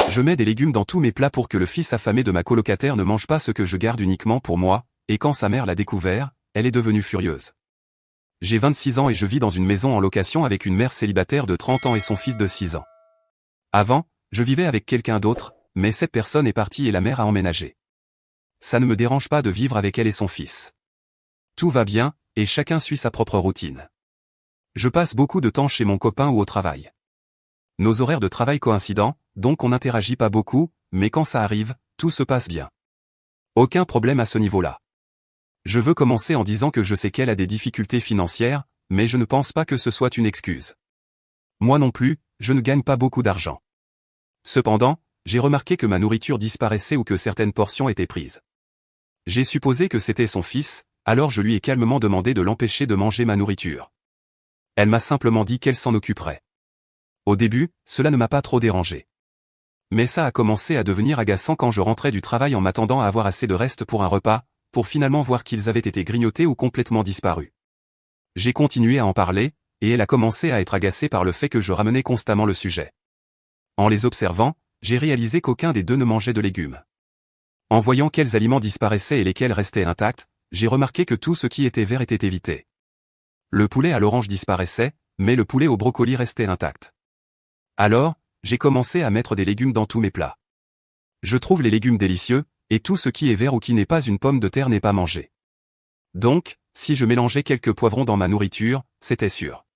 Je mets des légumes dans tous mes plats pour que le fils affamé de ma colocataire ne mange pas ce que je garde uniquement pour moi, et quand sa mère l'a découvert, elle est devenue furieuse. J'ai 26 ans et je vis dans une maison en location avec une mère célibataire de 30 ans et son fils de 6 ans. Avant, je vivais avec quelqu'un d'autre, mais cette personne est partie et la mère a emménagé. Ça ne me dérange pas de vivre avec elle et son fils. Tout va bien, et chacun suit sa propre routine. Je passe beaucoup de temps chez mon copain ou au travail. Nos horaires de travail coïncident, donc on n'interagit pas beaucoup, mais quand ça arrive, tout se passe bien. Aucun problème à ce niveau-là. Je veux commencer en disant que je sais qu'elle a des difficultés financières, mais je ne pense pas que ce soit une excuse. Moi non plus, je ne gagne pas beaucoup d'argent. Cependant, j'ai remarqué que ma nourriture disparaissait ou que certaines portions étaient prises. J'ai supposé que c'était son fils, alors je lui ai calmement demandé de l'empêcher de manger ma nourriture. Elle m'a simplement dit qu'elle s'en occuperait. Au début, cela ne m'a pas trop dérangé. Mais ça a commencé à devenir agaçant quand je rentrais du travail en m'attendant à avoir assez de restes pour un repas, pour finalement voir qu'ils avaient été grignotés ou complètement disparus. J'ai continué à en parler, et elle a commencé à être agacée par le fait que je ramenais constamment le sujet. En les observant, j'ai réalisé qu'aucun des deux ne mangeait de légumes. En voyant quels aliments disparaissaient et lesquels restaient intacts, j'ai remarqué que tout ce qui était vert était évité. Le poulet à l'orange disparaissait, mais le poulet au brocoli restait intact. Alors, j'ai commencé à mettre des légumes dans tous mes plats. Je trouve les légumes délicieux, et tout ce qui est vert ou qui n'est pas une pomme de terre n'est pas mangé. Donc, si je mélangeais quelques poivrons dans ma nourriture, c'était sûr.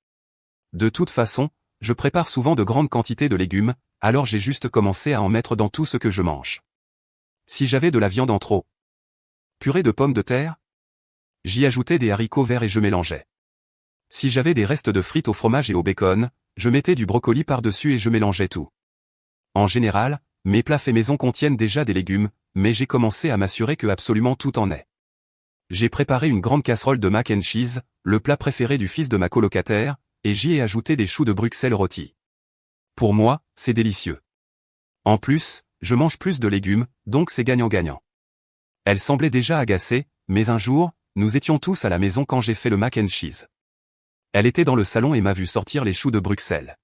De toute façon, je prépare souvent de grandes quantités de légumes, alors j'ai juste commencé à en mettre dans tout ce que je mange. Si j'avais de la viande en trop, purée de pommes de terre, j'y ajoutais des haricots verts et je mélangeais. Si j'avais des restes de frites au fromage et au bacon, je mettais du brocoli par-dessus et je mélangeais tout. En général, mes plats faits maison contiennent déjà des légumes, mais j'ai commencé à m'assurer que absolument tout en est. J'ai préparé une grande casserole de mac and cheese, le plat préféré du fils de ma colocataire, et j'y ai ajouté des choux de Bruxelles rôtis. Pour moi, c'est délicieux. En plus, je mange plus de légumes, donc c'est gagnant-gagnant. Elle semblait déjà agacée, mais un jour, nous étions tous à la maison quand j'ai fait le mac and cheese. Elle était dans le salon et m'a vu sortir les choux de Bruxelles.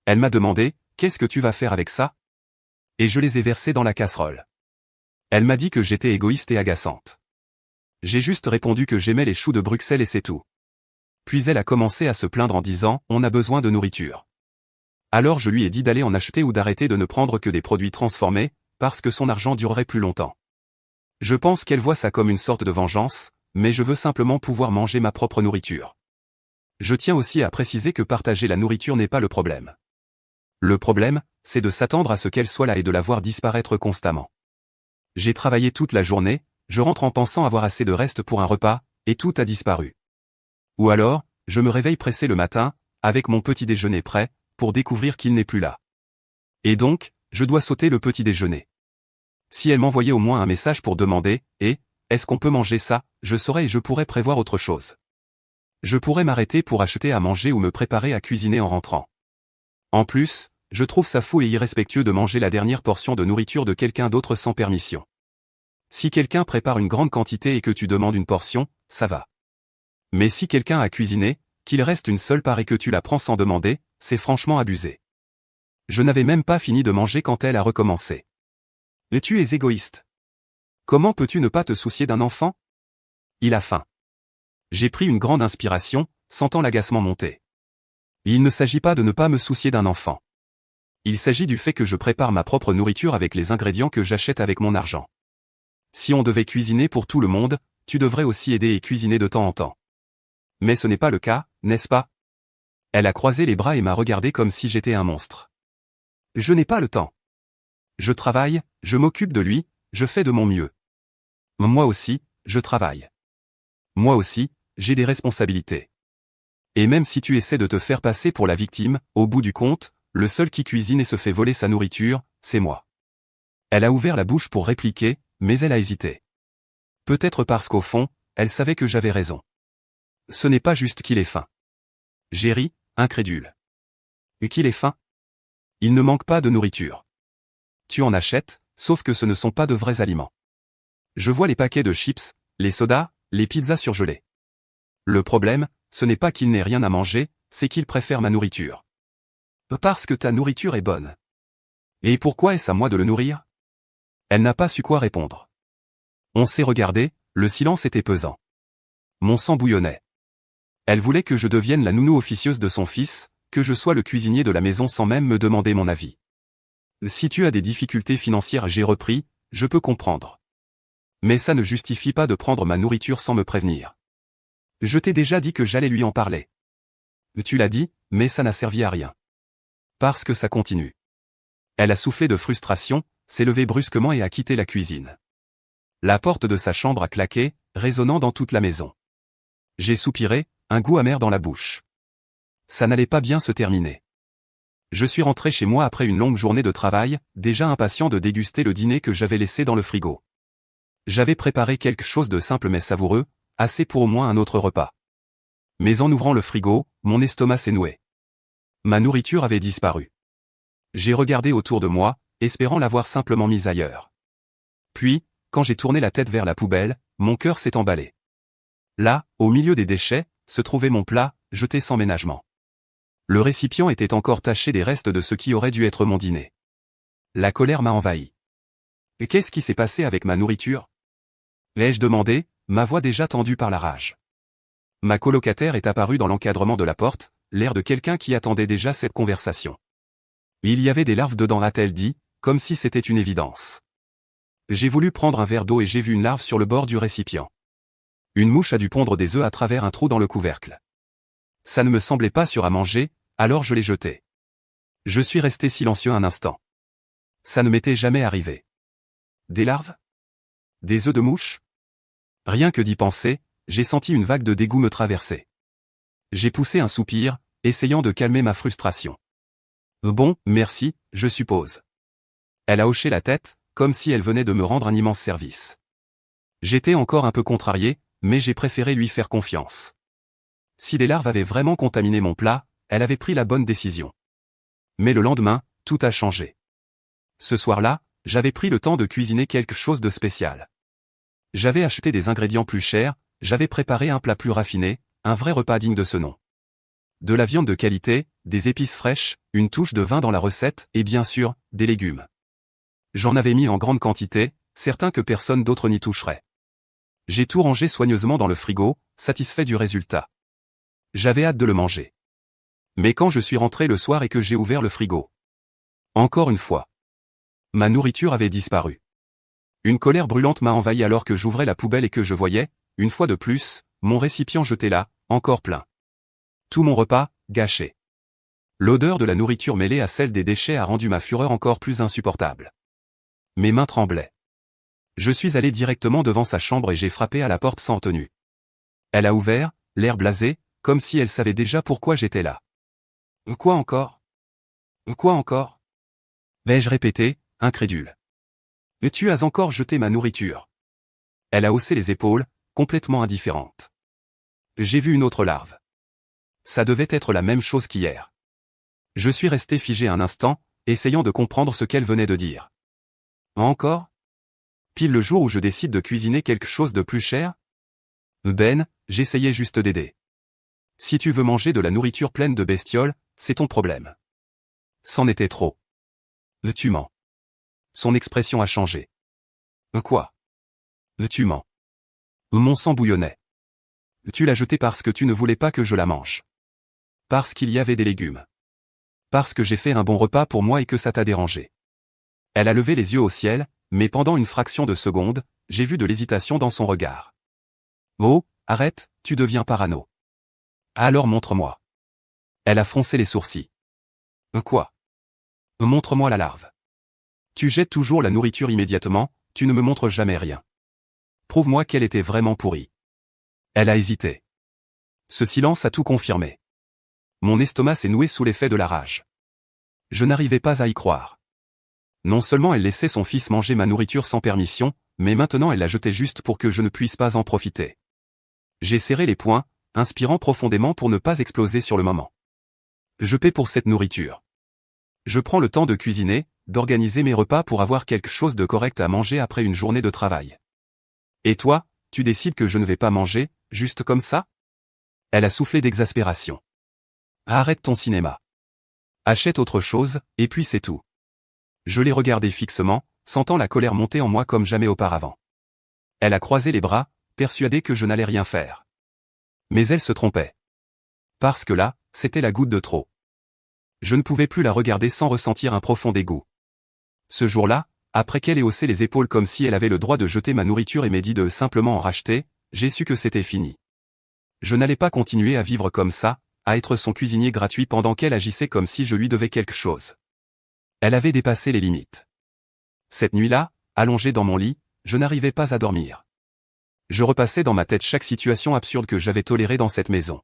Elle m'a demandé, « Qu'est-ce que tu vas faire avec ça ?» Et je les ai versés dans la casserole. Elle m'a dit que j'étais égoïste et agaçante. J'ai juste répondu que j'aimais les choux de Bruxelles et c'est tout. Puis elle a commencé à se plaindre en disant, « On a besoin de nourriture. » Alors je lui ai dit d'aller en acheter ou d'arrêter de ne prendre que des produits transformés, parce que son argent durerait plus longtemps. Je pense qu'elle voit ça comme une sorte de vengeance, mais je veux simplement pouvoir manger ma propre nourriture. Je tiens aussi à préciser que partager la nourriture n'est pas le problème. Le problème, c'est de s'attendre à ce qu'elle soit là et de la voir disparaître constamment. J'ai travaillé toute la journée, je rentre en pensant avoir assez de restes pour un repas, et tout a disparu. Ou alors, je me réveille pressé le matin, avec mon petit déjeuner prêt, pour découvrir qu'il n'est plus là. Et donc, je dois sauter le petit déjeuner. Si elle m'envoyait au moins un message pour demander, « est-ce qu'on peut manger ça ?» je saurais et je pourrais prévoir autre chose. Je pourrais m'arrêter pour acheter à manger ou me préparer à cuisiner en rentrant. En plus, je trouve ça fou et irrespectueux de manger la dernière portion de nourriture de quelqu'un d'autre sans permission. Si quelqu'un prépare une grande quantité et que tu demandes une portion, ça va. Mais si quelqu'un a cuisiné, qu'il reste une seule part et que tu la prends sans demander, c'est franchement abusé. Je n'avais même pas fini de manger quand elle a recommencé. Et tu es égoïste. Comment peux-tu ne pas te soucier d'un enfant ? Il a faim. J'ai pris une grande inspiration, sentant l'agacement monter. Il ne s'agit pas de ne pas me soucier d'un enfant. Il s'agit du fait que je prépare ma propre nourriture avec les ingrédients que j'achète avec mon argent. Si on devait cuisiner pour tout le monde, tu devrais aussi aider et cuisiner de temps en temps. Mais ce n'est pas le cas, n'est-ce pas ? Elle a croisé les bras et m'a regardé comme si j'étais un monstre. Je n'ai pas le temps. Je travaille, je m'occupe de lui, je fais de mon mieux. Moi aussi, je travaille. Moi aussi, j'ai des responsabilités. Et même si tu essaies de te faire passer pour la victime, au bout du compte, le seul qui cuisine et se fait voler sa nourriture, c'est moi. Elle a ouvert la bouche pour répliquer, mais elle a hésité. Peut-être parce qu'au fond, elle savait que j'avais raison. Ce n'est pas juste qu'il ait faim. J'ai ri, incrédule. Et qu'il ait faim ? Il ne manque pas de nourriture. Tu en achètes, sauf que ce ne sont pas de vrais aliments. Je vois les paquets de chips, les sodas, les pizzas surgelées. Le problème, ce n'est pas qu'il n'ait rien à manger, c'est qu'il préfère ma nourriture. Parce que ta nourriture est bonne. Et pourquoi est-ce à moi de le nourrir? Elle n'a pas su quoi répondre. On s'est regardé, le silence était pesant. Mon sang bouillonnait. Elle voulait que je devienne la nounou officieuse de son fils, que je sois le cuisinier de la maison sans même me demander mon avis. Si tu as des difficultés financières, j'ai repris, je peux comprendre. Mais ça ne justifie pas de prendre ma nourriture sans me prévenir. Je t'ai déjà dit que j'allais lui en parler. Tu l'as dit, mais ça n'a servi à rien. Parce que ça continue. Elle a soufflé de frustration, s'est levée brusquement et a quitté la cuisine. La porte de sa chambre a claqué, résonnant dans toute la maison. J'ai soupiré, un goût amer dans la bouche. Ça n'allait pas bien se terminer. Je suis rentré chez moi après une longue journée de travail, déjà impatient de déguster le dîner que j'avais laissé dans le frigo. J'avais préparé quelque chose de simple mais savoureux, assez pour au moins un autre repas. Mais en ouvrant le frigo, mon estomac s'est noué. Ma nourriture avait disparu. J'ai regardé autour de moi, espérant l'avoir simplement mise ailleurs. Puis, quand j'ai tourné la tête vers la poubelle, mon cœur s'est emballé. Là, au milieu des déchets, se trouvait mon plat, jeté sans ménagement. Le récipient était encore taché des restes de ce qui aurait dû être mon dîner. La colère m'a envahi. Et qu'est-ce qui s'est passé avec ma nourriture? Ai-je demandé, ma voix déjà tendue par la rage. Ma colocataire est apparue dans l'encadrement de la porte, l'air de quelqu'un qui attendait déjà cette conversation. Il y avait des larves dedans, a-t-elle dit, comme si c'était une évidence. J'ai voulu prendre un verre d'eau et j'ai vu une larve sur le bord du récipient. Une mouche a dû pondre des œufs à travers un trou dans le couvercle. Ça ne me semblait pas sûr à manger, alors je l'ai jeté. Je suis resté silencieux un instant. Ça ne m'était jamais arrivé. Des larves? Des œufs de mouche? Rien que d'y penser, j'ai senti une vague de dégoût me traverser. J'ai poussé un soupir, essayant de calmer ma frustration. Bon, merci, je suppose. Elle a hoché la tête, comme si elle venait de me rendre un immense service. J'étais encore un peu contrarié, mais j'ai préféré lui faire confiance. Si des larves avaient vraiment contaminé mon plat, elle avait pris la bonne décision. Mais le lendemain, tout a changé. Ce soir-là, j'avais pris le temps de cuisiner quelque chose de spécial. J'avais acheté des ingrédients plus chers, j'avais préparé un plat plus raffiné, un vrai repas digne de ce nom. De la viande de qualité, des épices fraîches, une touche de vin dans la recette et bien sûr, des légumes. J'en avais mis en grande quantité, certain que personne d'autre n'y toucherait. J'ai tout rangé soigneusement dans le frigo, satisfait du résultat. J'avais hâte de le manger. Mais quand je suis rentré le soir et que j'ai ouvert le frigo, encore une fois, ma nourriture avait disparu. Une colère brûlante m'a envahi alors que j'ouvrais la poubelle et que je voyais, une fois de plus, mon récipient jeté là, encore plein. Tout mon repas, gâché. L'odeur de la nourriture mêlée à celle des déchets a rendu ma fureur encore plus insupportable. Mes mains tremblaient. Je suis allé directement devant sa chambre et j'ai frappé à la porte sans tenue. Elle a ouvert, l'air blasé, comme si elle savait déjà pourquoi j'étais là. Quoi encore? Quoi encore? Vais-je répéter, incrédule. Tu as encore jeté ma nourriture. Elle a haussé les épaules, complètement indifférente. J'ai vu une autre larve. Ça devait être la même chose qu'hier. Je suis resté figé un instant, essayant de comprendre ce qu'elle venait de dire. Encore? Pile le jour où je décide de cuisiner quelque chose de plus cher? Ben, j'essayais juste d'aider. Si tu veux manger de la nourriture pleine de bestioles, c'est ton problème. C'en était trop. Tu mens. Son expression a changé. Quoi? Tu mens. Mon sang bouillonnait. Tu l'as jetée parce que tu ne voulais pas que je la mange. Parce qu'il y avait des légumes. Parce que j'ai fait un bon repas pour moi et que ça t'a dérangé. Elle a levé les yeux au ciel, mais pendant une fraction de seconde, j'ai vu de l'hésitation dans son regard. Oh, arrête, tu deviens parano. Alors montre-moi. Elle a froncé les sourcils. Quoi? Montre-moi la larve. Tu jettes toujours la nourriture immédiatement, tu ne me montres jamais rien. Prouve-moi qu'elle était vraiment pourrie. Elle a hésité. Ce silence a tout confirmé. Mon estomac s'est noué sous l'effet de la rage. Je n'arrivais pas à y croire. Non seulement elle laissait son fils manger ma nourriture sans permission, mais maintenant elle la jetait juste pour que je ne puisse pas en profiter. J'ai serré les poings, inspirant profondément pour ne pas exploser sur le moment. Je paie pour cette nourriture. Je prends le temps de cuisiner, d'organiser mes repas pour avoir quelque chose de correct à manger après une journée de travail. Et toi, tu décides que je ne vais pas manger, juste comme ça? Elle a soufflé d'exaspération. Arrête ton cinéma. Achète autre chose, et puis c'est tout. Je l'ai regardée fixement, sentant la colère monter en moi comme jamais auparavant. Elle a croisé les bras, persuadée que je n'allais rien faire. Mais elle se trompait. Parce que là, c'était la goutte de trop. Je ne pouvais plus la regarder sans ressentir un profond dégoût. Ce jour-là, après qu'elle ait haussé les épaules comme si elle avait le droit de jeter ma nourriture et m'ait dit de simplement en racheter, j'ai su que c'était fini. Je n'allais pas continuer à vivre comme ça, à être son cuisinier gratuit pendant qu'elle agissait comme si je lui devais quelque chose. Elle avait dépassé les limites. Cette nuit-là, allongé dans mon lit, je n'arrivais pas à dormir. Je repassais dans ma tête chaque situation absurde que j'avais tolérée dans cette maison.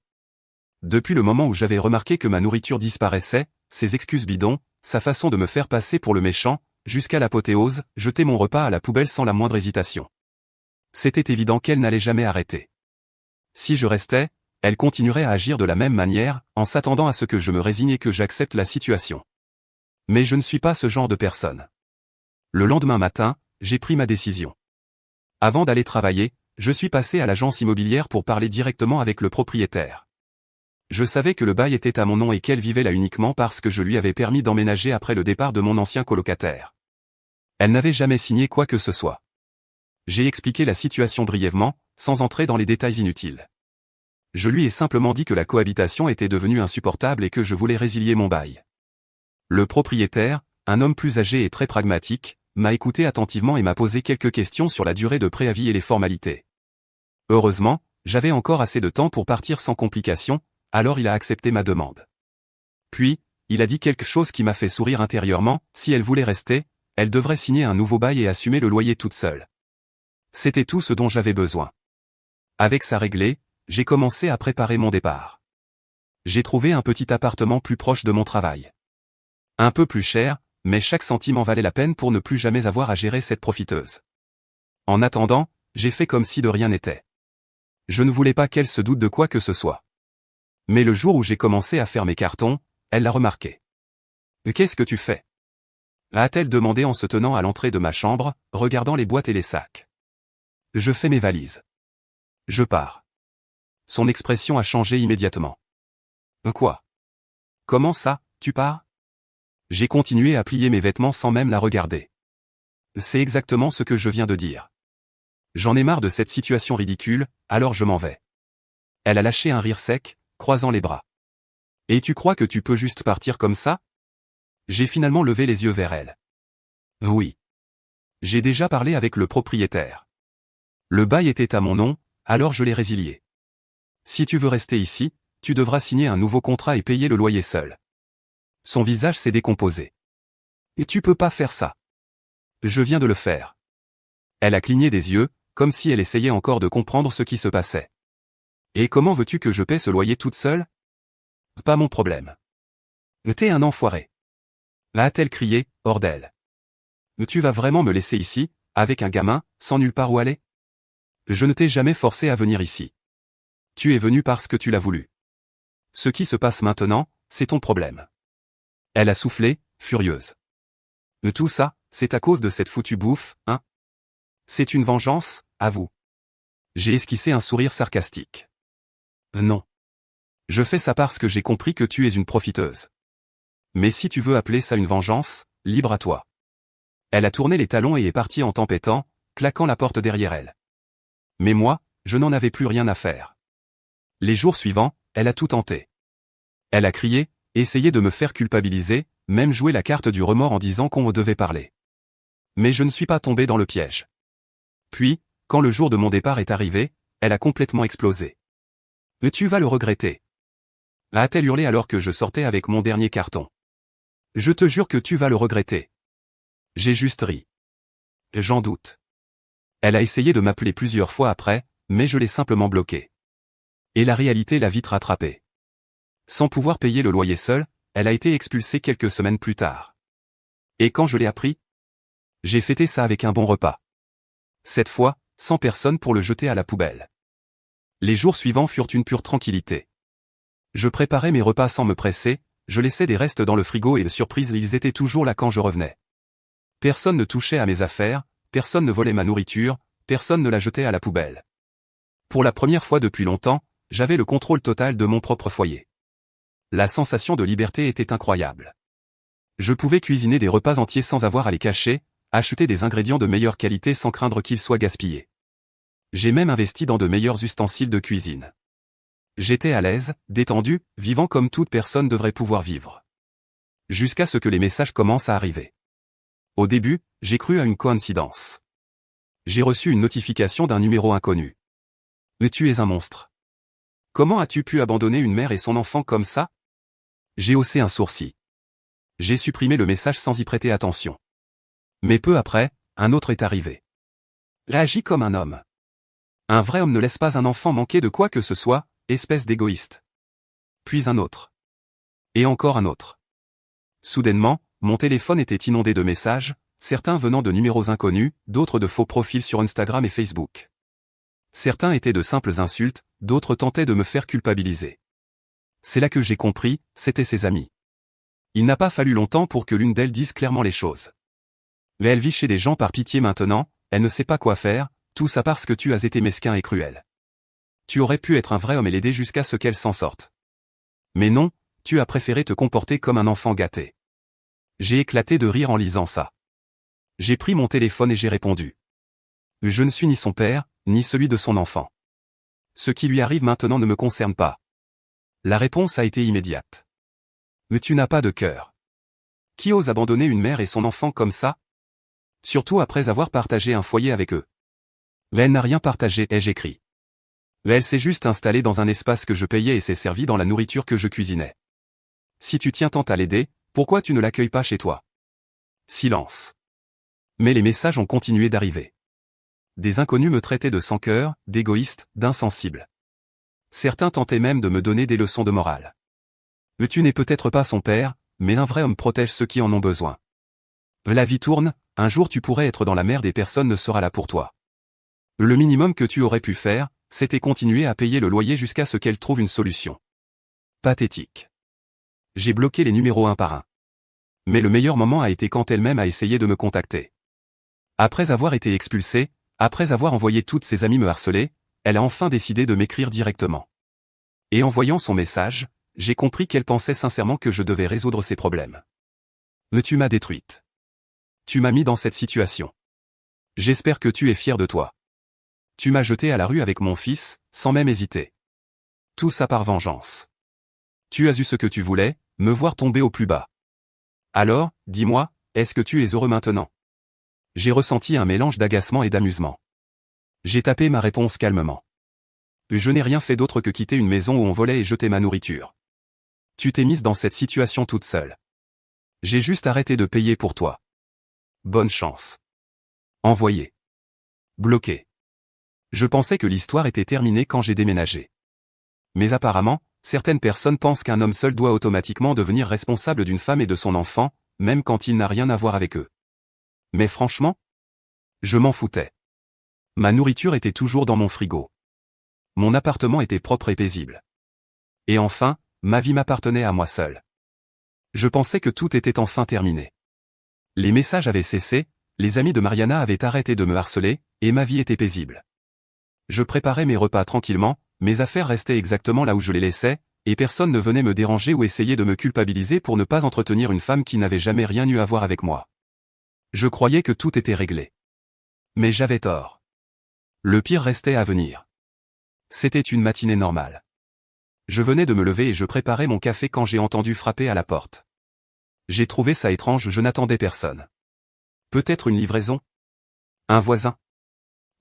Depuis le moment où j'avais remarqué que ma nourriture disparaissait, ses excuses bidons, sa façon de me faire passer pour le méchant, jusqu'à l'apothéose, jeter mon repas à la poubelle sans la moindre hésitation. C'était évident qu'elle n'allait jamais arrêter. Si je restais, elle continuerait à agir de la même manière, en s'attendant à ce que je me résigne et que j'accepte la situation. Mais je ne suis pas ce genre de personne. Le lendemain matin, j'ai pris ma décision. Avant d'aller travailler, je suis passé à l'agence immobilière pour parler directement avec le propriétaire. Je savais que le bail était à mon nom et qu'elle vivait là uniquement parce que je lui avais permis d'emménager après le départ de mon ancien colocataire. Elle n'avait jamais signé quoi que ce soit. J'ai expliqué la situation brièvement, sans entrer dans les détails inutiles. Je lui ai simplement dit que la cohabitation était devenue insupportable et que je voulais résilier mon bail. Le propriétaire, un homme plus âgé et très pragmatique, m'a écouté attentivement et m'a posé quelques questions sur la durée de préavis et les formalités. Heureusement, j'avais encore assez de temps pour partir sans complications, alors il a accepté ma demande. Puis, il a dit quelque chose qui m'a fait sourire intérieurement, si elle voulait rester, elle devrait signer un nouveau bail et assumer le loyer toute seule. C'était tout ce dont j'avais besoin. Avec ça réglé, j'ai commencé à préparer mon départ. J'ai trouvé un petit appartement plus proche de mon travail. Un peu plus cher, mais chaque centime en valait la peine pour ne plus jamais avoir à gérer cette profiteuse. En attendant, j'ai fait comme si de rien n'était. Je ne voulais pas qu'elle se doute de quoi que ce soit. Mais le jour où j'ai commencé à faire mes cartons, elle l'a remarqué. « Qu'est-ce que tu fais ?» a-t-elle demandé en se tenant à l'entrée de ma chambre, regardant les boîtes et les sacs. « Je fais mes valises. Je pars. » Son expression a changé immédiatement. « Quoi ? Comment ça, tu pars ?» J'ai continué à plier mes vêtements sans même la regarder. C'est exactement ce que je viens de dire. J'en ai marre de cette situation ridicule, alors je m'en vais. Elle a lâché un rire sec, croisant les bras. Et tu crois que tu peux juste partir comme ça ? J'ai finalement levé les yeux vers elle. Oui. J'ai déjà parlé avec le propriétaire. Le bail était à mon nom, alors je l'ai résilié. Si tu veux rester ici, tu devras signer un nouveau contrat et payer le loyer seul. Son visage s'est décomposé. Et tu peux pas faire ça. Je viens de le faire. Elle a cligné des yeux, comme si elle essayait encore de comprendre ce qui se passait. Et comment veux-tu que je paie ce loyer toute seule ? Pas mon problème. T'es un enfoiré. A-t-elle crié, hors d'elle. Tu vas vraiment me laisser ici, avec un gamin, sans nulle part où aller ? Je ne t'ai jamais forcé à venir ici. Tu es venu parce que tu l'as voulu. Ce qui se passe maintenant, c'est ton problème. Elle a soufflé, furieuse. Tout ça, c'est à cause de cette foutue bouffe, hein ? C'est une vengeance, avoue. J'ai esquissé un sourire sarcastique. Non. Je fais ça parce que j'ai compris que tu es une profiteuse. Mais si tu veux appeler ça une vengeance, libre à toi. Elle a tourné les talons et est partie en tempêtant, claquant la porte derrière elle. Mais moi, je n'en avais plus rien à faire. Les jours suivants, elle a tout tenté. Elle a crié, essayé de me faire culpabiliser, même joué la carte du remords en disant qu'on me devait parler. Mais je ne suis pas tombé dans le piège. Puis, quand le jour de mon départ est arrivé, elle a complètement explosé. « Tu vas le regretter. » a-t-elle hurlé alors que je sortais avec mon dernier carton. « Je te jure que tu vas le regretter. » J'ai juste ri. J'en doute. Elle a essayé de m'appeler plusieurs fois après, mais je l'ai simplement bloquée. Et la réalité l'a vite rattrapée. Sans pouvoir payer le loyer seul, elle a été expulsée quelques semaines plus tard. Et quand je l'ai appris, j'ai fêté ça avec un bon repas. Cette fois, sans personne pour le jeter à la poubelle. Les jours suivants furent une pure tranquillité. Je préparais mes repas sans me presser, je laissais des restes dans le frigo et de surprise ils étaient toujours là quand je revenais. Personne ne touchait à mes affaires, personne ne volait ma nourriture, personne ne la jetait à la poubelle. Pour la première fois depuis longtemps, j'avais le contrôle total de mon propre foyer. La sensation de liberté était incroyable. Je pouvais cuisiner des repas entiers sans avoir à les cacher, acheter des ingrédients de meilleure qualité sans craindre qu'ils soient gaspillés. J'ai même investi dans de meilleurs ustensiles de cuisine. J'étais à l'aise, détendu, vivant comme toute personne devrait pouvoir vivre. Jusqu'à ce que les messages commencent à arriver. Au début, j'ai cru à une coïncidence. J'ai reçu une notification d'un numéro inconnu. Mais tu es un monstre. Comment as-tu pu abandonner une mère et son enfant comme ça? J'ai haussé un sourcil. J'ai supprimé le message sans y prêter attention. Mais peu après, un autre est arrivé. Réagis comme un homme. Un vrai homme ne laisse pas un enfant manquer de quoi que ce soit, espèce d'égoïste. Puis un autre. Et encore un autre. Soudainement, mon téléphone était inondé de messages, certains venant de numéros inconnus, d'autres de faux profils sur Instagram et Facebook. Certains étaient de simples insultes, d'autres tentaient de me faire culpabiliser. C'est là que j'ai compris, c'étaient ses amis. Il n'a pas fallu longtemps pour que l'une d'elles dise clairement les choses. Mais elle vit chez des gens par pitié maintenant, elle ne sait pas quoi faire, tout ça parce que tu as été mesquin et cruel. Tu aurais pu être un vrai homme et l'aider jusqu'à ce qu'elle s'en sorte. Mais non, tu as préféré te comporter comme un enfant gâté. J'ai éclaté de rire en lisant ça. J'ai pris mon téléphone et j'ai répondu. Je ne suis ni son père, ni celui de son enfant. Ce qui lui arrive maintenant ne me concerne pas. La réponse a été immédiate. Mais tu n'as pas de cœur. Qui ose abandonner une mère et son enfant comme ça? Surtout après avoir partagé un foyer avec eux. Mais elle n'a rien partagé, ai-je écrit. Mais elle s'est juste installée dans un espace que je payais et s'est servie dans la nourriture que je cuisinais. Si tu tiens tant à l'aider, pourquoi tu ne l'accueilles pas chez toi? Silence. Mais les messages ont continué d'arriver. Des inconnus me traitaient de sans-cœur, d'égoïste, d'insensible. Certains tentaient même de me donner des leçons de morale. Mais tu n'es peut-être pas son père, mais un vrai homme protège ceux qui en ont besoin. La vie tourne, un jour tu pourrais être dans la merde et personne ne sera là pour toi. Le minimum que tu aurais pu faire, c'était continuer à payer le loyer jusqu'à ce qu'elle trouve une solution. Pathétique. J'ai bloqué les numéros un par un. Mais le meilleur moment a été quand elle-même a essayé de me contacter. Après avoir été expulsée, après avoir envoyé toutes ses amies me harceler, elle a enfin décidé de m'écrire directement. Et en voyant son message, j'ai compris qu'elle pensait sincèrement que je devais résoudre ses problèmes. Mais tu m'as détruite. Tu m'as mis dans cette situation. J'espère que tu es fier de toi. Tu m'as jeté à la rue avec mon fils, sans même hésiter. Tout ça par vengeance. Tu as eu ce que tu voulais, me voir tomber au plus bas. Alors, dis-moi, est-ce que tu es heureux maintenant? J'ai ressenti un mélange d'agacement et d'amusement. J'ai tapé ma réponse calmement. Je n'ai rien fait d'autre que quitter une maison où on volait et jeter ma nourriture. Tu t'es mise dans cette situation toute seule. J'ai juste arrêté de payer pour toi. Bonne chance. Envoyé. Bloqué. Je pensais que l'histoire était terminée quand j'ai déménagé. Mais apparemment, certaines personnes pensent qu'un homme seul doit automatiquement devenir responsable d'une femme et de son enfant, même quand il n'a rien à voir avec eux. Mais franchement, je m'en foutais. Ma nourriture était toujours dans mon frigo. Mon appartement était propre et paisible. Et enfin, ma vie m'appartenait à moi seul. Je pensais que tout était enfin terminé. Les messages avaient cessé, les amis de Mariana avaient arrêté de me harceler, et ma vie était paisible. Je préparais mes repas tranquillement, mes affaires restaient exactement là où je les laissais, et personne ne venait me déranger ou essayer de me culpabiliser pour ne pas entretenir une femme qui n'avait jamais rien eu à voir avec moi. Je croyais que tout était réglé. Mais j'avais tort. Le pire restait à venir. C'était une matinée normale. Je venais de me lever et je préparais mon café quand j'ai entendu frapper à la porte. J'ai trouvé ça étrange, je n'attendais personne. Peut-être une livraison? Un voisin?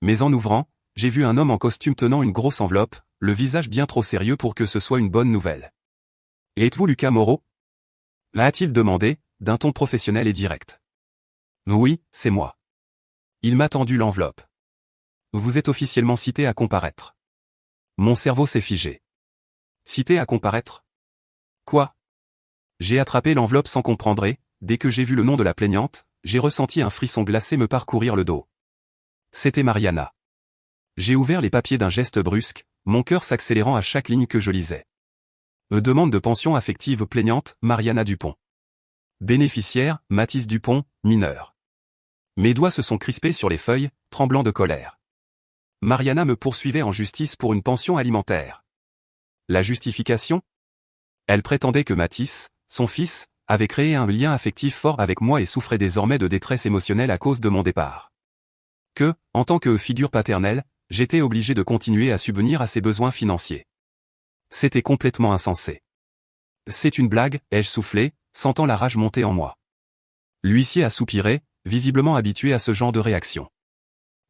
Mais en ouvrant, j'ai vu un homme en costume tenant une grosse enveloppe, le visage bien trop sérieux pour que ce soit une bonne nouvelle. « Êtes-vous Lucas Moreau ?» m'a-t-il demandé, d'un ton professionnel et direct. « Oui, c'est moi. » Il m'a tendu l'enveloppe. « Vous êtes officiellement cité à comparaître. » Mon cerveau s'est figé. « Cité à comparaître? Quoi? » J'ai attrapé l'enveloppe sans comprendre et, dès que j'ai vu le nom de la plaignante, j'ai ressenti un frisson glacé me parcourir le dos. C'était Mariana. J'ai ouvert les papiers d'un geste brusque, mon cœur s'accélérant à chaque ligne que je lisais. Demande de pension affective plaignante, Mariana Dupont. Bénéficiaire, Mathis Dupont, mineur. Mes doigts se sont crispés sur les feuilles, tremblant de colère. Mariana me poursuivait en justice pour une pension alimentaire. La justification? Elle prétendait que Mathis, son fils, avait créé un lien affectif fort avec moi et souffrait désormais de détresse émotionnelle à cause de mon départ. Que, en tant que figure paternelle, j'étais obligé de continuer à subvenir à ses besoins financiers. C'était complètement insensé. C'est une blague, ai-je soufflé, sentant la rage monter en moi. L'huissier a soupiré, visiblement habitué à ce genre de réaction.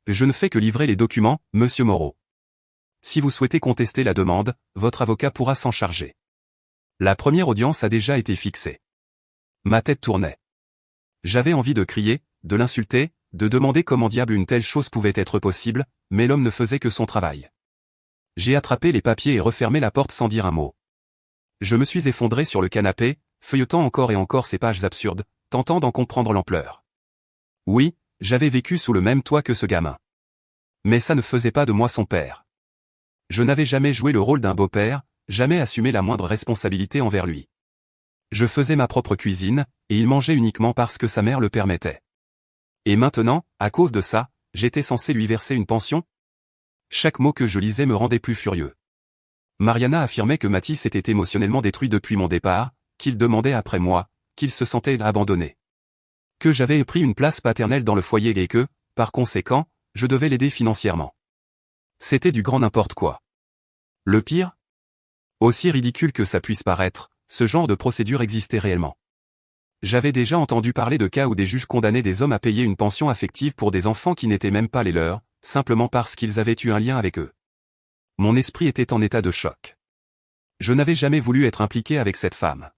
Je ne fais que livrer les documents, monsieur Moreau. Si vous souhaitez contester la demande, votre avocat pourra s'en charger. La première audience a déjà été fixée. Ma tête tournait. J'avais envie de crier, de l'insulter, de demander comment diable une telle chose pouvait être possible, mais l'homme ne faisait que son travail. J'ai attrapé les papiers et refermé la porte sans dire un mot. Je me suis effondré sur le canapé, feuilletant encore et encore ces pages absurdes, tentant d'en comprendre l'ampleur. Oui, j'avais vécu sous le même toit que ce gamin. Mais ça ne faisait pas de moi son père. Je n'avais jamais joué le rôle d'un beau-père, jamais assumé la moindre responsabilité envers lui. Je faisais ma propre cuisine, et il mangeait uniquement parce que sa mère le permettait. Et maintenant, à cause de ça, j'étais censé lui verser une pension? Chaque mot que je lisais me rendait plus furieux. Mariana affirmait que Mathis était émotionnellement détruit depuis mon départ, qu'il demandait après moi, qu'il se sentait abandonné. Que j'avais pris une place paternelle dans le foyer et que, par conséquent, je devais l'aider financièrement. C'était du grand n'importe quoi. Le pire? Aussi ridicule que ça puisse paraître, ce genre de procédure existait réellement. J'avais déjà entendu parler de cas où des juges condamnaient des hommes à payer une pension affective pour des enfants qui n'étaient même pas les leurs, simplement parce qu'ils avaient eu un lien avec eux. Mon esprit était en état de choc. Je n'avais jamais voulu être impliqué avec cette femme.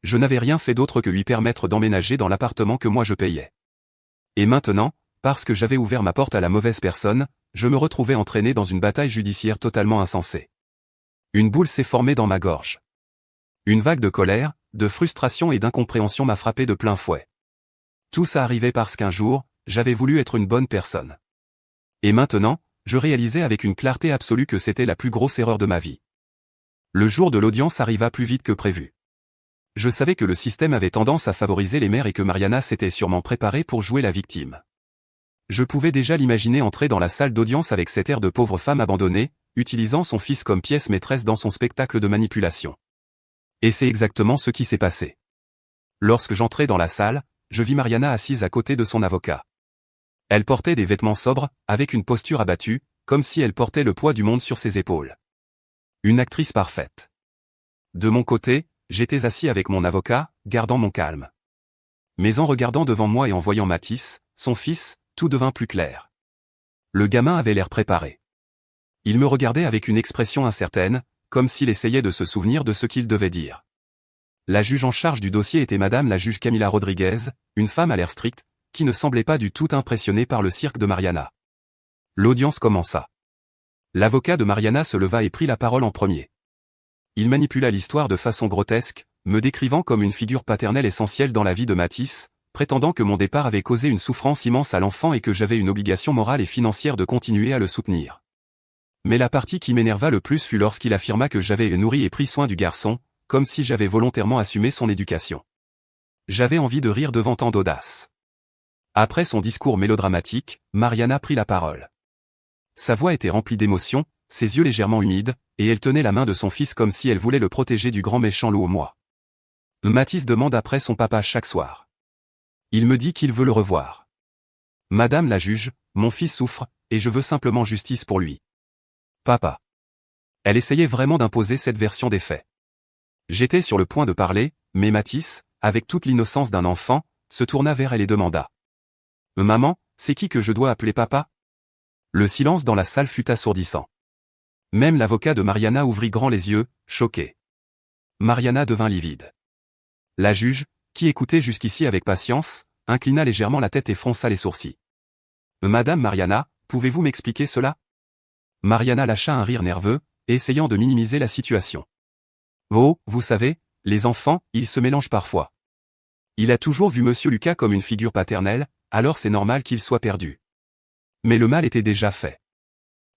Je n'avais rien fait d'autre que lui permettre d'emménager dans l'appartement que moi je payais. Et maintenant, parce que j'avais ouvert ma porte à la mauvaise personne, je me retrouvais entraîné dans une bataille judiciaire totalement insensée. Une boule s'est formée dans ma gorge. Une vague de colère, de frustration et d'incompréhension m'a frappé de plein fouet. Tout ça arrivait parce qu'un jour, j'avais voulu être une bonne personne. Et maintenant, je réalisais avec une clarté absolue que c'était la plus grosse erreur de ma vie. Le jour de l'audience arriva plus vite que prévu. Je savais que le système avait tendance à favoriser les mères et que Mariana s'était sûrement préparée pour jouer la victime. Je pouvais déjà l'imaginer entrer dans la salle d'audience avec cet air de pauvre femme abandonnée, utilisant son fils comme pièce maîtresse dans son spectacle de manipulation. Et c'est exactement ce qui s'est passé. Lorsque j'entrai dans la salle, je vis Mariana assise à côté de son avocat. Elle portait des vêtements sobres, avec une posture abattue, comme si elle portait le poids du monde sur ses épaules. Une actrice parfaite. De mon côté, j'étais assis avec mon avocat, gardant mon calme. Mais en regardant devant moi et en voyant Mathis, son fils, tout devint plus clair. Le gamin avait l'air préparé. Il me regardait avec une expression incertaine, comme s'il essayait de se souvenir de ce qu'il devait dire. La juge en charge du dossier était madame la juge Camila Rodriguez, une femme à l'air strict, qui ne semblait pas du tout impressionnée par le cirque de Mariana. L'audience commença. L'avocat de Mariana se leva et prit la parole en premier. Il manipula l'histoire de façon grotesque, me décrivant comme une figure paternelle essentielle dans la vie de Mathis, prétendant que mon départ avait causé une souffrance immense à l'enfant et que j'avais une obligation morale et financière de continuer à le soutenir. Mais la partie qui m'énerva le plus fut lorsqu'il affirma que j'avais nourri et pris soin du garçon, comme si j'avais volontairement assumé son éducation. J'avais envie de rire devant tant d'audace. Après son discours mélodramatique, Mariana prit la parole. Sa voix était remplie d'émotion, ses yeux légèrement humides, et elle tenait la main de son fils comme si elle voulait le protéger du grand méchant loup au moi. Mathis demande après son papa chaque soir. Il me dit qu'il veut le revoir. Madame la juge, mon fils souffre, et je veux simplement justice pour lui. Papa. Elle essayait vraiment d'imposer cette version des faits. J'étais sur le point de parler, mais Mathis, avec toute l'innocence d'un enfant, se tourna vers elle et demanda. Maman, c'est qui que je dois appeler papa? Le silence dans la salle fut assourdissant. Même l'avocat de Mariana ouvrit grand les yeux, choqué. Mariana devint livide. La juge, qui écoutait jusqu'ici avec patience, inclina légèrement la tête et fronça les sourcils. Madame Mariana, pouvez-vous m'expliquer cela? Mariana lâcha un rire nerveux, essayant de minimiser la situation. Oh, vous savez, les enfants, ils se mélangent parfois. Il a toujours vu Monsieur Lucas comme une figure paternelle, alors c'est normal qu'il soit perdu. Mais le mal était déjà fait.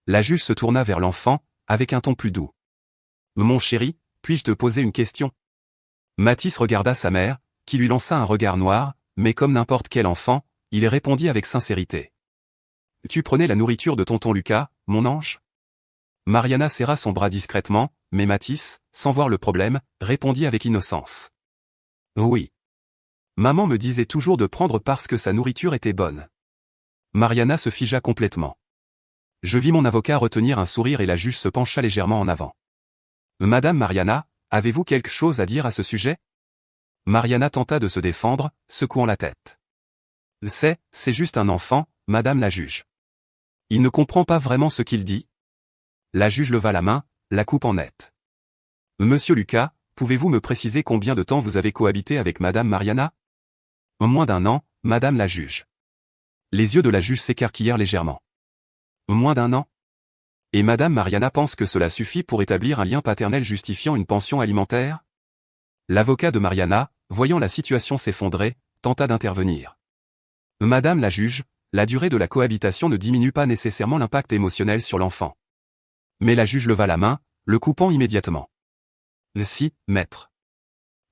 La juge se tourna vers l'enfant, avec un ton plus doux. Mon chéri, puis-je te poser une question? Mathis regarda sa mère, qui lui lança un regard noir, mais comme n'importe quel enfant, il répondit avec sincérité. Tu prenais la nourriture de tonton Lucas, mon ange? Mariana serra son bras discrètement, mais Mathis, sans voir le problème, répondit avec innocence. Oui. Maman me disait toujours de prendre parce que sa nourriture était bonne. Mariana se figea complètement. Je vis mon avocat retenir un sourire et la juge se pencha légèrement en avant. Madame Mariana, avez-vous quelque chose à dire à ce sujet? Mariana tenta de se défendre, secouant la tête. C'est juste un enfant, madame la juge. Il ne comprend pas vraiment ce qu'il dit. La juge leva la main, la coupant net. Monsieur Lucas, pouvez-vous me préciser combien de temps vous avez cohabité avec madame Mariana? Moins d'1 an, madame la juge. Les yeux de la juge s'écarquillèrent légèrement. Moins d'1 an? Et madame Mariana pense que cela suffit pour établir un lien paternel justifiant une pension alimentaire? L'avocat de Mariana, voyant la situation s'effondrer, tenta d'intervenir. Madame la juge, la durée de la cohabitation ne diminue pas nécessairement l'impact émotionnel sur l'enfant. Mais la juge leva la main, le coupant immédiatement. Si, maître.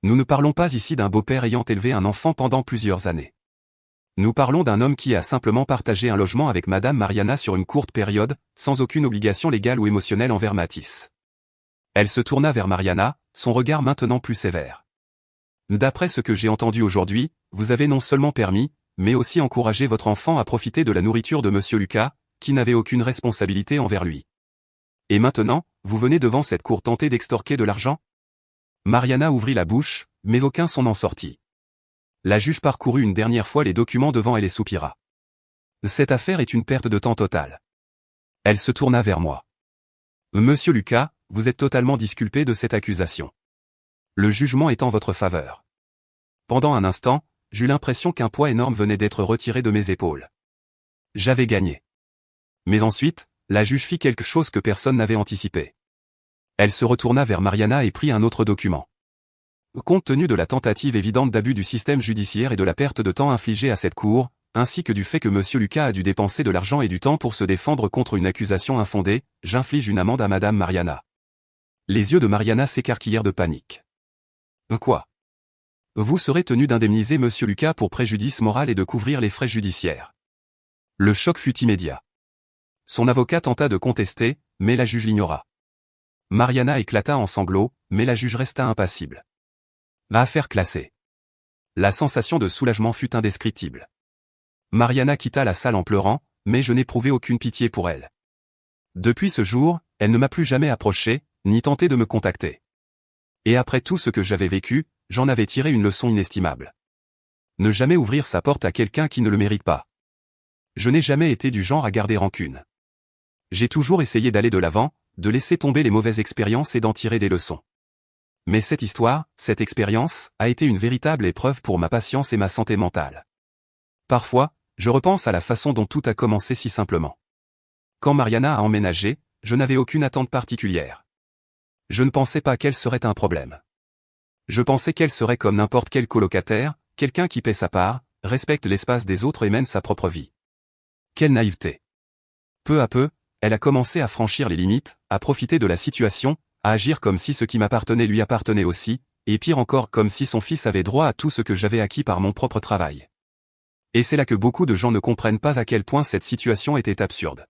Nous ne parlons pas ici d'un beau-père ayant élevé un enfant pendant plusieurs années. Nous parlons d'un homme qui a simplement partagé un logement avec madame Mariana sur une courte période, sans aucune obligation légale ou émotionnelle envers Mathis. Elle se tourna vers Mariana, son regard maintenant plus sévère. D'après ce que j'ai entendu aujourd'hui, vous avez non seulement permis, mais aussi encouragé votre enfant à profiter de la nourriture de monsieur Lucas, qui n'avait aucune responsabilité envers lui. Et maintenant, vous venez devant cette cour tenter d'extorquer de l'argent? Mariana ouvrit la bouche, mais aucun son n'en sortit. La juge parcourut une dernière fois les documents devant elle et soupira. Cette affaire est une perte de temps totale. Elle se tourna vers moi. Monsieur Lucas, vous êtes totalement disculpé de cette accusation. Le jugement est en votre faveur. Pendant un instant, j'eus l'impression qu'un poids énorme venait d'être retiré de mes épaules. J'avais gagné. Mais ensuite, la juge fit quelque chose que personne n'avait anticipé. Elle se retourna vers Mariana et prit un autre document. Compte tenu de la tentative évidente d'abus du système judiciaire et de la perte de temps infligée à cette cour, ainsi que du fait que monsieur Lucas a dû dépenser de l'argent et du temps pour se défendre contre une accusation infondée, j'inflige une amende à madame Mariana. Les yeux de Mariana s'écarquillèrent de panique. Quoi? Vous serez tenu d'indemniser monsieur Lucas pour préjudice moral et de couvrir les frais judiciaires. Le choc fut immédiat. Son avocat tenta de contester, mais la juge l'ignora. Mariana éclata en sanglots, mais la juge resta impassible. Affaire classée. La sensation de soulagement fut indescriptible. Mariana quitta la salle en pleurant, mais je n'éprouvai aucune pitié pour elle. Depuis ce jour, elle ne m'a plus jamais approché, ni tenté de me contacter. Et après tout ce que j'avais vécu, j'en avais tiré une leçon inestimable. Ne jamais ouvrir sa porte à quelqu'un qui ne le mérite pas. Je n'ai jamais été du genre à garder rancune. J'ai toujours essayé d'aller de l'avant, de laisser tomber les mauvaises expériences et d'en tirer des leçons. Mais cette histoire, cette expérience, a été une véritable épreuve pour ma patience et ma santé mentale. Parfois, je repense à la façon dont tout a commencé si simplement. Quand Mariana a emménagé, je n'avais aucune attente particulière. Je ne pensais pas qu'elle serait un problème. Je pensais qu'elle serait comme n'importe quel colocataire, quelqu'un qui paie sa part, respecte l'espace des autres et mène sa propre vie. Quelle naïveté. Peu à peu, elle a commencé à franchir les limites, à profiter de la situation, à agir comme si ce qui m'appartenait lui appartenait aussi, et pire encore comme si son fils avait droit à tout ce que j'avais acquis par mon propre travail. Et c'est là que beaucoup de gens ne comprennent pas à quel point cette situation était absurde.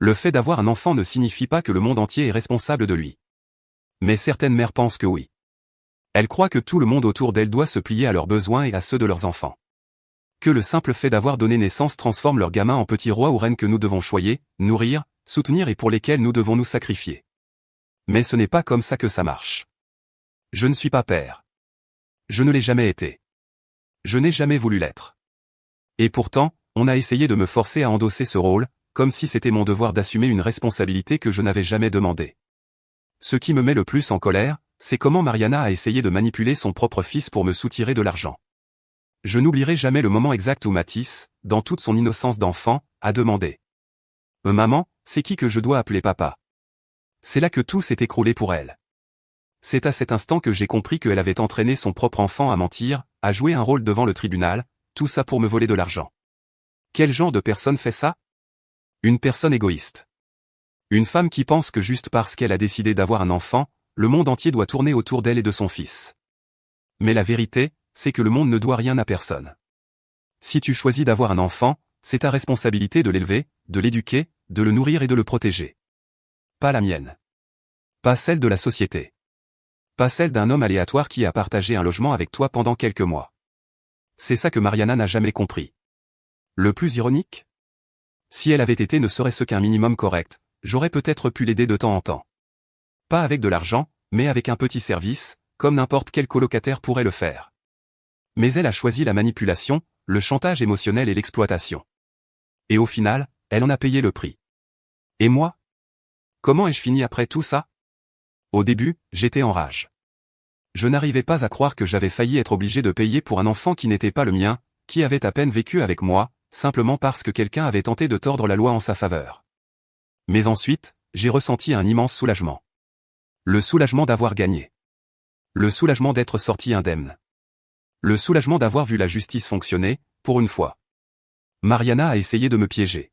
Le fait d'avoir un enfant ne signifie pas que le monde entier est responsable de lui. Mais certaines mères pensent que oui. Elles croient que tout le monde autour d'elles doit se plier à leurs besoins et à ceux de leurs enfants. Que le simple fait d'avoir donné naissance transforme leurs gamins en petits rois ou reines que nous devons choyer, nourrir, soutenir et pour lesquels nous devons nous sacrifier. Mais ce n'est pas comme ça que ça marche. Je ne suis pas père. Je ne l'ai jamais été. Je n'ai jamais voulu l'être. Et pourtant, on a essayé de me forcer à endosser ce rôle, comme si c'était mon devoir d'assumer une responsabilité que je n'avais jamais demandée. Ce qui me met le plus en colère, c'est comment Mariana a essayé de manipuler son propre fils pour me soutirer de l'argent. Je n'oublierai jamais le moment exact où Mathis, dans toute son innocence d'enfant, a demandé. Maman, c'est qui que je dois appeler papa? C'est là que tout s'est écroulé pour elle. C'est à cet instant que j'ai compris qu'elle avait entraîné son propre enfant à mentir, à jouer un rôle devant le tribunal, tout ça pour me voler de l'argent. Quel genre de personne fait ça? Une personne égoïste. Une femme qui pense que juste parce qu'elle a décidé d'avoir un enfant, le monde entier doit tourner autour d'elle et de son fils. Mais la vérité, c'est que le monde ne doit rien à personne. Si tu choisis d'avoir un enfant, c'est ta responsabilité de l'élever, de l'éduquer, de le nourrir et de le protéger. Pas la mienne. Pas celle de la société. Pas celle d'un homme aléatoire qui a partagé un logement avec toi pendant quelques mois. C'est ça que Mariana n'a jamais compris. Le plus ironique? Si elle avait été ne serait-ce qu'un minimum correct, j'aurais peut-être pu l'aider de temps en temps. Pas avec de l'argent, mais avec un petit service, comme n'importe quel colocataire pourrait le faire. Mais elle a choisi la manipulation, le chantage émotionnel et l'exploitation. Et au final, elle en a payé le prix. Et moi? Comment ai-je fini après tout ça? Au début, j'étais en rage. Je n'arrivais pas à croire que j'avais failli être obligé de payer pour un enfant qui n'était pas le mien, qui avait à peine vécu avec moi, simplement parce que quelqu'un avait tenté de tordre la loi en sa faveur. Mais ensuite, j'ai ressenti un immense soulagement. Le soulagement d'avoir gagné. Le soulagement d'être sorti indemne. Le soulagement d'avoir vu la justice fonctionner, pour une fois. Mariana a essayé de me piéger.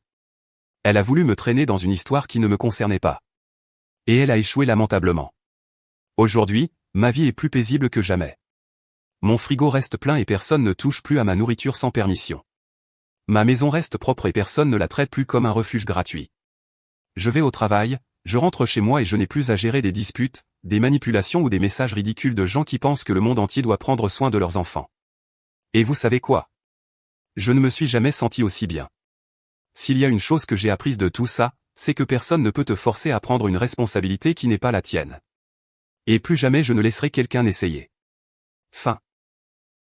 Elle a voulu me traîner dans une histoire qui ne me concernait pas. Et elle a échoué lamentablement. Aujourd'hui, ma vie est plus paisible que jamais. Mon frigo reste plein et personne ne touche plus à ma nourriture sans permission. Ma maison reste propre et personne ne la traite plus comme un refuge gratuit. Je vais au travail, je rentre chez moi et je n'ai plus à gérer des disputes, des manipulations ou des messages ridicules de gens qui pensent que le monde entier doit prendre soin de leurs enfants. Et vous savez quoi? Je ne me suis jamais senti aussi bien. S'il y a une chose que j'ai apprise de tout ça, c'est que personne ne peut te forcer à prendre une responsabilité qui n'est pas la tienne. Et plus jamais je ne laisserai quelqu'un essayer. Fin.